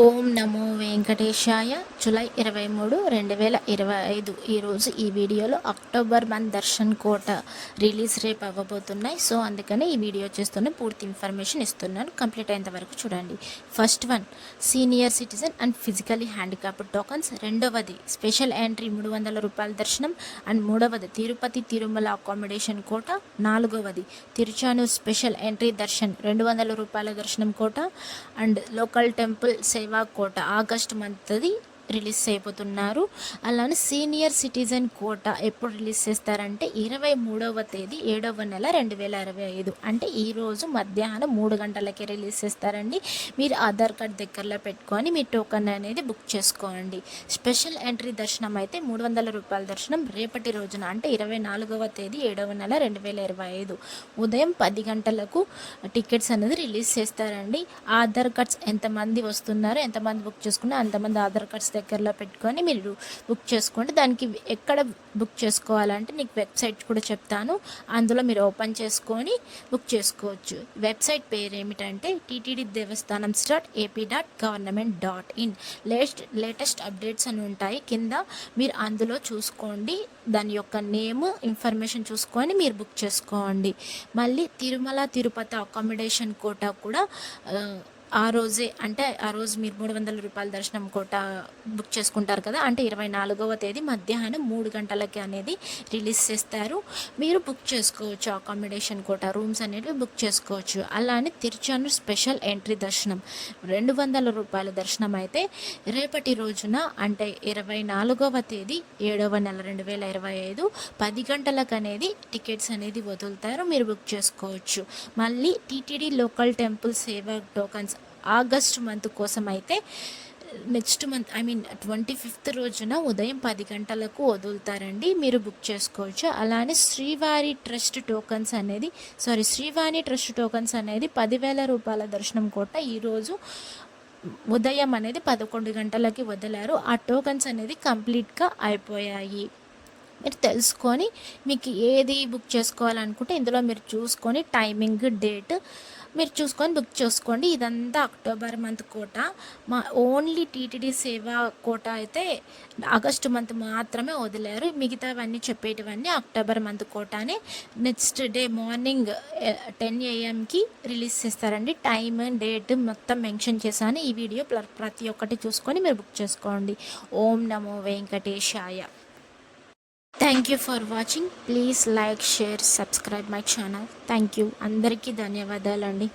ఓం నమో వెంకటేశాయ. July 23, 2025 ఈరోజు ఈ వీడియోలో అక్టోబర్ మంత్ దర్శన్ కోట రిలీజ్ రేపు అవ్వబోతున్నాయి. సో అందుకని ఈ వీడియో చేస్తున్న పూర్తి ఇన్ఫర్మేషన్ ఇస్తున్నాను, కంప్లీట్ అయ్యేంత వరకు చూడండి. First one, senior citizen and physically handicapped tokens. రెండవది స్పెషల్ ఎంట్రీ 300 రూపాయల దర్శనం. అండ్ మూడవది తిరుపతి తిరుమల అకామిడేషన్ కోట. నాలుగవది తిరుచానూర్ స్పెషల్ ఎంట్రీ దర్శన్ 200 రూపాయల దర్శనం కోట. అండ్ లోకల్ టెంపుల్ సేవా కోట ఆగస్ట్ మంత్ది రిలీజ్ అయిపోతున్నారు. అలానే సీనియర్ సిటిజన్ కోట ఎప్పుడు రిలీజ్ చేస్తారంటే 23వ తేదీ 7వ నెల 2025, అంటే ఈరోజు మధ్యాహ్నం 3 గంటలకి రిలీజ్ చేస్తారండి. మీరు ఆధార్ కార్డ్ దగ్గరలో పెట్టుకొని మీ టోకన్ అనేది బుక్ చేసుకోండి. స్పెషల్ ఎంట్రీ దర్శనం అయితే 300 రూపాయల దర్శనం రేపటి రోజున అంటే 24వ తేదీ 7వ నెల 2025 ఉదయం 10 గంటలకు టికెట్స్ అనేది రిలీజ్ చేస్తారండి. ఆధార్ కార్డ్స్ ఎంతమంది వస్తున్నారో, ఎంతమంది బుక్ చేసుకున్నారో అంతమంది ఆధార్ కార్డ్స్ దగ్గరలో పెట్టుకొని మీరు బుక్ చేసుకోండి. దానికి ఎక్కడ బుక్ చేసుకోవాలంటే నీకు వెబ్సైట్ కూడా చెప్తాను, అందులో మీరు ఓపెన్ చేసుకొని బుక్ చేసుకోవచ్చు. వెబ్సైట్ పేరు ఏమిటంటే ttddevastanam.ap.government.in. లేటెస్ట్ అప్డేట్స్ అని ఉంటాయి కింద, మీరు అందులో చూసుకోండి. దాని యొక్క నేమ్ ఇన్ఫర్మేషన్ చూసుకొని మీరు బుక్ చేసుకోండి. మళ్ళీ తిరుమల తిరుపతి అకామిడేషన్ కోట కూడా ఆ రోజే, అంటే ఆ రోజు మీరు 300 రూపాయల దర్శనం కోట బుక్ చేసుకుంటారు కదా, అంటే 24వ తేదీ మధ్యాహ్నం 3 గంటలకి అనేది రిలీజ్ చేస్తారు. మీరు బుక్ చేసుకోవచ్చు అకామిడేషన్ కోట రూమ్స్ అనేవి బుక్ చేసుకోవచ్చు. అలానే తిరుచానూర్ స్పెషల్ ఎంట్రీ దర్శనం 200 రూపాయల దర్శనం అయితే రేపటి రోజున అంటే 24వ తేదీ 7వ నెల 2025 10 గంటలకు అనేది టికెట్స్ అనేది వదులుతారు, మీరు బుక్ చేసుకోవచ్చు. మళ్ళీ టీటీడీ లోకల్ టెంపుల్ సేవా టోకన్స్ ఆగస్ట్ మంత్ కోసం అయితే నెక్స్ట్ మంత్ 25th రోజున ఉదయం 10 గంటలకు వదులుతారండి, మీరు బుక్ చేసుకోవచ్చు. అలానే శ్రీవాణి ట్రస్ట్ టోకన్స్ అనేది 10,000 రూపాయల దర్శనం కోట ఈరోజు ఉదయం అనేది 11 గంటలకి వదిలారు. ఆ టోకన్స్ అనేది కంప్లీట్గా అయిపోయాయి. మీరు తెలుసుకొని మీకు ఏది బుక్ చేసుకోవాలనుకుంటే ఇందులో మీరు చూసుకొని టైమింగ్ డేట్ మీరు చూసుకొని బుక్ చేసుకోండి. ఇదంతా October month quota. Only TTD సేవా కోట అయితే ఆగస్టు మంత్ మాత్రమే వదిలేరు, మిగతావన్నీ చెప్పేటివన్నీ అక్టోబర్ మంత్ కోటానే. Next day morning 10 AM release చేస్తారండి. టైమ్ డేట్ మొత్తం మెన్షన్ చేశాను. ఈ వీడియో ప్రతి ఒక్కటి చూసుకొని మీరు బుక్ చేసుకోండి. ఓం నమో వెంకటేశాయ. Thank you for watching. Please like, share, subscribe my channel. Thank you. అందరికీ ధన్యవాదాలండి.